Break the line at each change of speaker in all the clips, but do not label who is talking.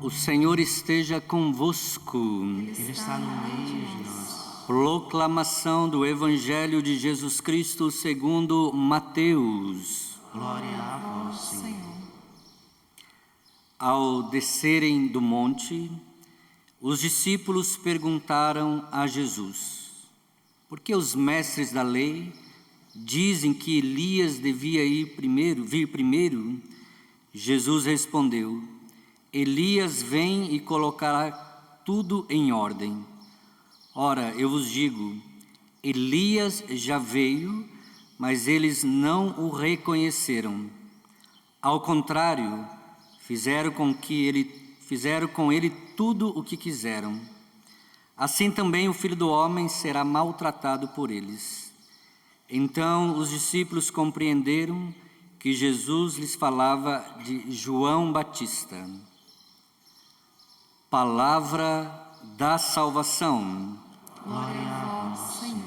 O Senhor esteja convosco.
Ele está no meio de nós.
Proclamação do Evangelho de Jesus Cristo segundo Mateus.
Glória a vós, Senhor.
Ao descerem do monte, os discípulos perguntaram a Jesus: por que os mestres da lei dizem que Elias devia vir primeiro? Jesus respondeu: Elias vem e colocará tudo em ordem. Ora, eu vos digo, Elias já veio, mas eles não o reconheceram. Ao contrário, fizeram com ele tudo o que quiseram. Assim também o Filho do Homem será maltratado por eles. Então os discípulos compreenderam que Jesus lhes falava de João Batista. Palavra da salvação.
Glória a vós, Senhor.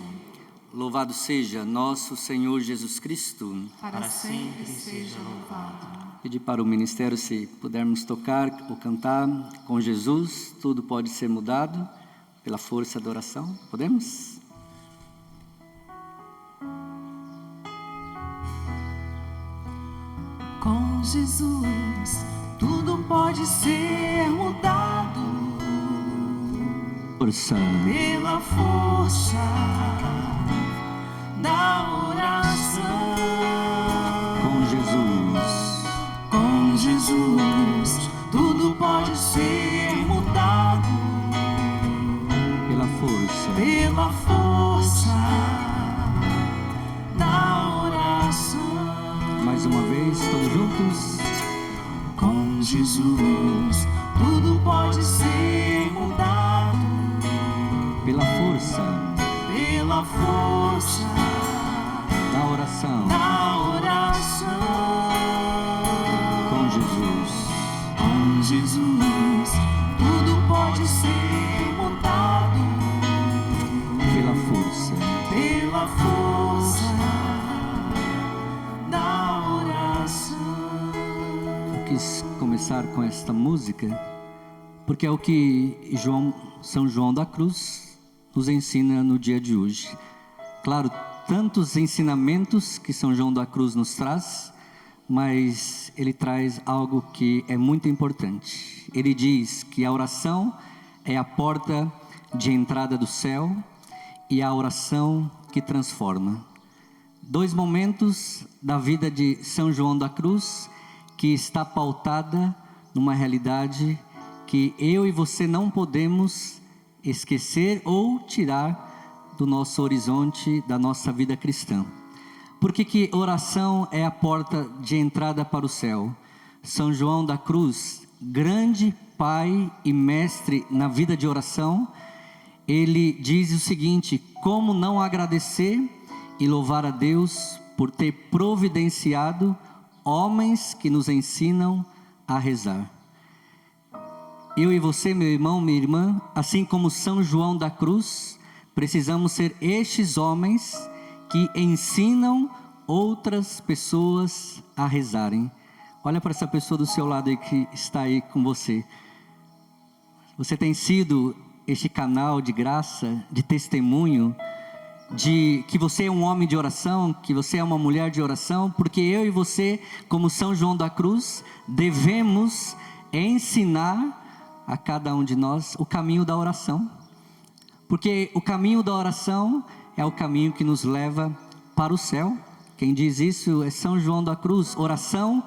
Louvado seja nosso Senhor Jesus Cristo.
Para sempre seja louvado.
Pedir para o ministério, se pudermos tocar ou cantar com Jesus, tudo pode ser mudado pela força da oração. Podemos?
Com Jesus, tudo pode ser mudado
Força.
pela força da oração.
Com Jesus.
Com Jesus, tudo pode ser mudado
Pela força.
pela força da oração.
Mais uma vez, todos juntos.
Com Jesus, tudo pode ser mudado
Pela força
pela força
da oração.
da oração.
Com Jesus.
Com Jesus, tudo pode ser mudado
Pela força.
pela força da oração.
Eu quis começar com esta música porque é o que São João da Cruz nos ensina no dia de hoje. Claro, tantos ensinamentos que São João da Cruz nos traz, mas ele traz algo que é muito importante. Ele diz que a oração é a porta de entrada do céu e a oração que transforma. Dois momentos da vida de São João da Cruz que está pautada numa realidade que eu e você não podemos esquecer ou tirar do nosso horizonte, da nossa vida cristã. Por que oração é a porta de entrada para o céu? São João da Cruz, grande pai e mestre na vida de oração, ele diz o seguinte: como não agradecer e louvar a Deus por ter providenciado homens que nos ensinam a rezar. Eu e você, meu irmão, minha irmã, assim como São João da Cruz, precisamos ser estes homens que ensinam outras pessoas a rezarem. Olha para essa pessoa do seu lado aí que está aí com você. Você tem sido este canal de graça, de testemunho, de que você é um homem de oração, que você é uma mulher de oração, porque eu e você, como São João da Cruz, devemos ensinar a cada um de nós o caminho da oração, porque o caminho da oração é o caminho que nos leva para o céu. Quem diz isso é São João da Cruz. Oração,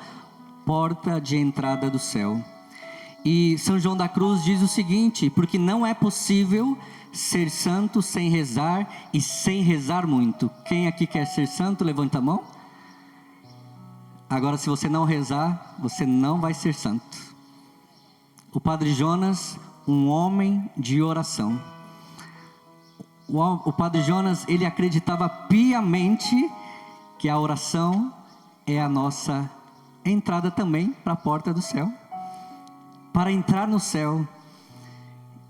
porta de entrada do céu. E São João da Cruz diz o seguinte: porque não é possível ser santo sem rezar e sem rezar muito. Quem aqui quer ser santo, levanta a mão. Agora, se você não rezar, você não vai ser santo. O Padre Jonas, um homem de oração. O Padre Jonas, ele acreditava piamente que a oração é a nossa entrada também para a porta do céu. Para entrar no céu.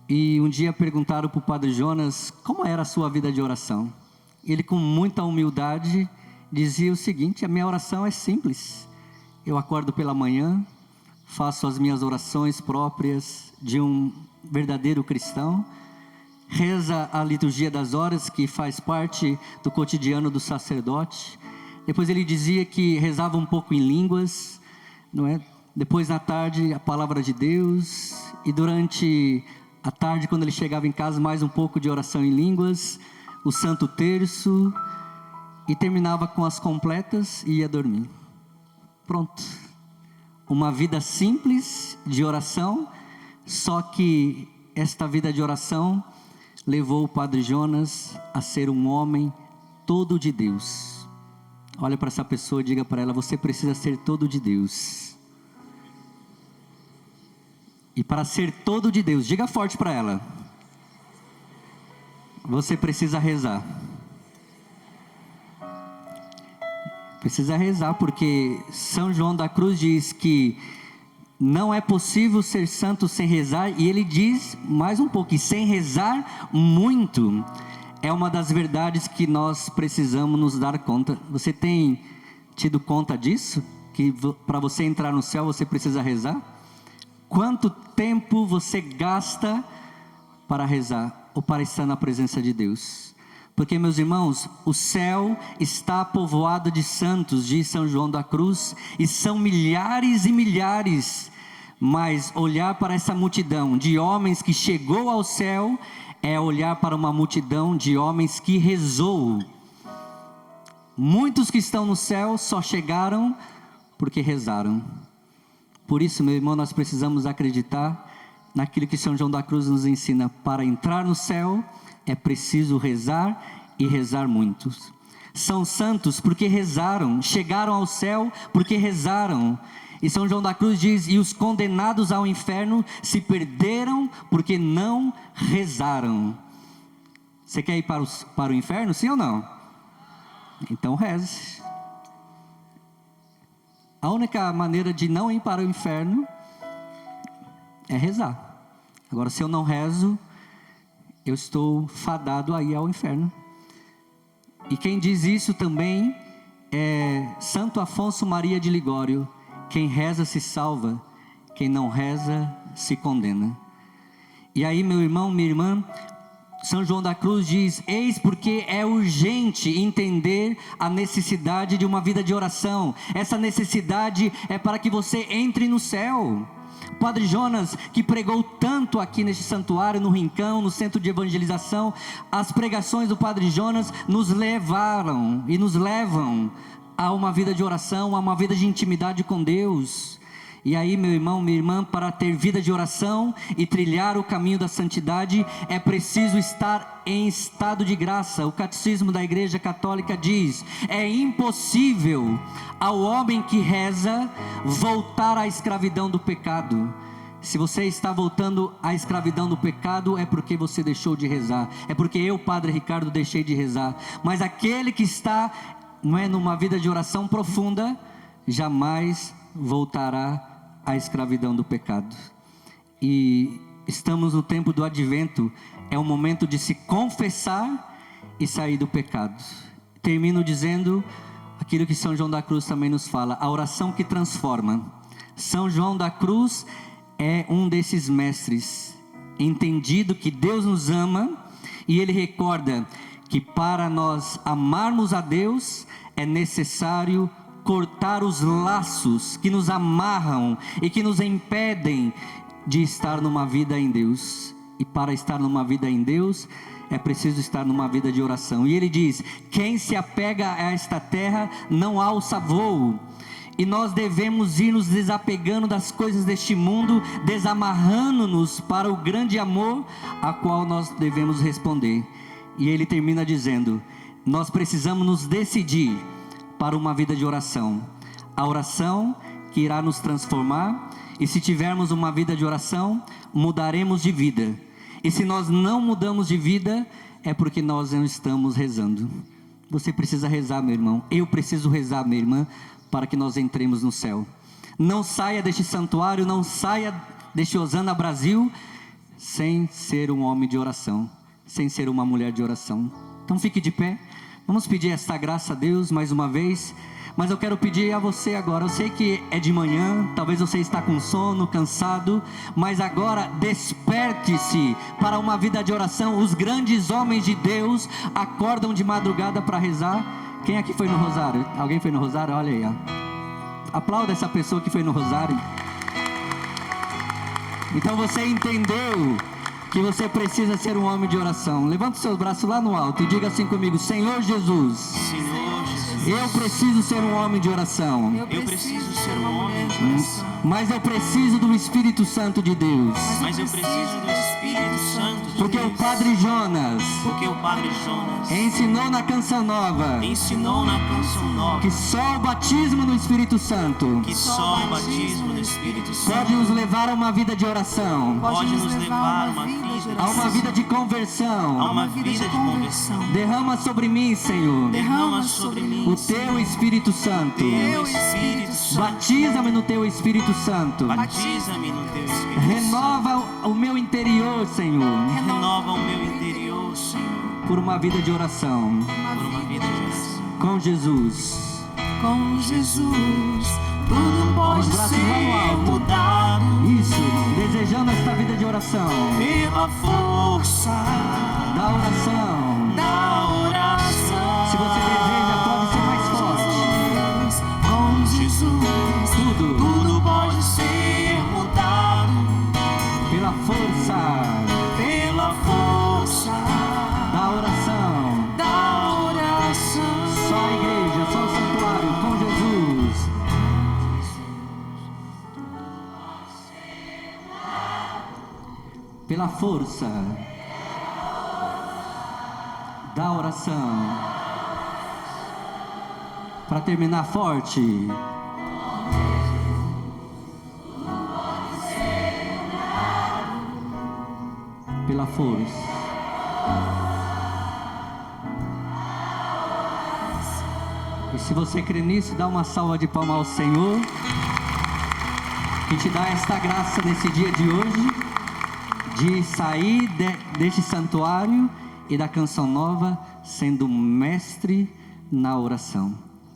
E um dia perguntaram para o Padre Jonas como era a sua vida de oração. Ele, com muita humildade, dizia o seguinte: a minha oração é simples. Eu acordo pela manhã, faço as minhas orações próprias de um verdadeiro cristão, reza a liturgia das horas, que faz parte do cotidiano do sacerdote. Depois ele dizia que rezava um pouco em línguas, não é? Depois na tarde a palavra de Deus, e durante a tarde, quando ele chegava em casa, mais um pouco de oração em línguas, o Santo Terço, e terminava com as completas e ia dormir. Pronto. Uma vida simples de oração, só que esta vida de oração levou o Padre Jonas a ser um homem todo de Deus. Olha para essa pessoa e diga para ela: você precisa ser todo de Deus. E para ser todo de Deus, diga forte para ela: você precisa rezar. Precisa rezar, porque São João da Cruz diz que não é possível ser santo sem rezar, e ele diz mais um pouco, que sem rezar muito, é uma das verdades que nós precisamos nos dar conta. Você tem tido conta disso? Que para você entrar no céu você precisa rezar? Quanto tempo você gasta para rezar, ou para estar na presença de Deus? Porque, meus irmãos, o céu está povoado de santos, diz São João da Cruz, e são milhares e milhares, mas olhar para essa multidão de homens que chegou ao céu, é olhar para uma multidão de homens que rezou. Muitos que estão no céu só chegaram porque rezaram. Por isso, meu irmão, nós precisamos acreditar naquilo que São João da Cruz nos ensina: para entrar no céu é preciso rezar, e rezar muitos. São santos porque rezaram, chegaram ao céu porque rezaram. E São João da Cruz diz: e os condenados ao inferno se perderam porque não rezaram. Você quer ir para o inferno, sim ou não? Então reze. A única maneira de não ir para o inferno é rezar. Agora, se eu não rezo, eu estou fadado a ir ao inferno. E quem diz isso também é Santo Afonso Maria de Ligório: quem reza se salva, quem não reza se condena. E aí, meu irmão, minha irmã, São João da Cruz diz: eis porque é urgente entender a necessidade de uma vida de oração. Essa necessidade é para que você entre no céu. Padre Jonas, que pregou tanto aqui neste santuário, no Rincão, no centro de evangelização, as pregações do Padre Jonas nos levaram e nos levam a uma vida de oração, a uma vida de intimidade com Deus. E aí, meu irmão, minha irmã, para ter vida de oração e trilhar o caminho da santidade, é preciso estar em estado de graça. O Catecismo da Igreja Católica diz: é impossível ao homem que reza voltar à escravidão do pecado. Se você está voltando à escravidão do pecado, é porque você deixou de rezar. É porque eu, Padre Ricardo, deixei de rezar. Mas aquele que está, não é, numa vida de oração profunda, jamais voltará à escravidão do pecado. E estamos no tempo do advento, é o momento de se confessar e sair do pecado. Termino dizendo aquilo que São João da Cruz também nos fala: a oração que transforma. São João da Cruz é um desses mestres, entendido que Deus nos ama, e ele recorda que para nós amarmos a Deus é necessário cortar os laços que nos amarram e que nos impedem de estar numa vida em Deus. E para estar numa vida em Deus é preciso estar numa vida de oração. E ele diz: quem se apega a esta terra não alça voo. E nós devemos ir nos desapegando das coisas deste mundo, desamarrando-nos para o grande amor a qual nós devemos responder. E ele termina dizendo: nós precisamos nos decidir para uma vida de oração. A oração que irá nos transformar. E se tivermos uma vida de oração, mudaremos de vida. E se nós não mudamos de vida, é porque nós não estamos rezando. Você precisa rezar, meu irmão. Eu preciso rezar, minha irmã, para que nós entremos no céu. Não saia deste santuário, não saia deste Osana Brasil sem ser um homem de oração, sem ser uma mulher de oração. Então fique de pé. Vamos pedir esta graça a Deus mais uma vez. Mas eu quero pedir a você agora, eu sei que é de manhã, talvez você está com sono, cansado, mas agora desperte-se para uma vida de oração. Os grandes homens de Deus acordam de madrugada para rezar. Quem aqui foi no rosário? Alguém foi no rosário? Olha aí, ó. Aplauda essa pessoa que foi no rosário. Então você entendeu que você precisa ser um homem de oração. Levanta os seus braços lá no alto e diga assim comigo: Senhor Jesus,
Senhor Jesus,
eu preciso ser um homem de oração.
eu preciso ser um homem de oração.
Mas eu preciso do Espírito Santo de Deus.
Mas eu preciso do Espírito Santo de
Porque
Deus.
o Padre Jonas
Porque o Padre Jonas
ensinou na Canção Nova
ensinou na Canção Nova
que só o batismo no Espírito Santo
que só o batismo do Espírito Santo
pode nos levar a uma vida de oração,
pode nos levar a uma vida
a uma vida de conversão.
a uma vida de conversão.
Derrama sobre mim, Senhor,
Derrama sobre mim
o Teu Espírito Santo.
Teu Espírito Santo.
Batiza-me no Teu Espírito Santo.
Batiza-me no Teu Espírito
Renova o meu interior, Senhor,
Santo. Renova o meu interior, Senhor,
por uma vida de oração
por uma vida de oração.
com Jesus.
Com Jesus, tudo pode
Os braços lá no
ser
alto.
mudado
Isso, desejando esta vida de oração,
pela força
da oração.
da oração.
Se você deseja, pode ser mais forte.
Com Jesus, tudo pode ser mudado
Pela força
pela força
da oração.
da oração.
Só a igreja, só o santuário com Jesus. Pela força da oração. Para terminar forte. Pela força. E se você crê nisso, dá uma salva de palmas ao Senhor, que te dá esta graça nesse dia de hoje, de sair deste santuário e da Canção Nova sendo mestre na oração.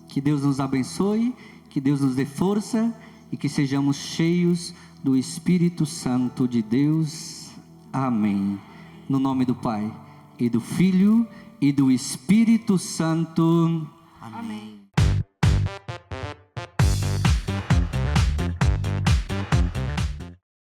Que Deus nos abençoe, que Deus nos dê força e que sejamos cheios do Espírito Santo de Deus. Amém. No nome do Pai, e do Filho, e do Espírito Santo.
Amém.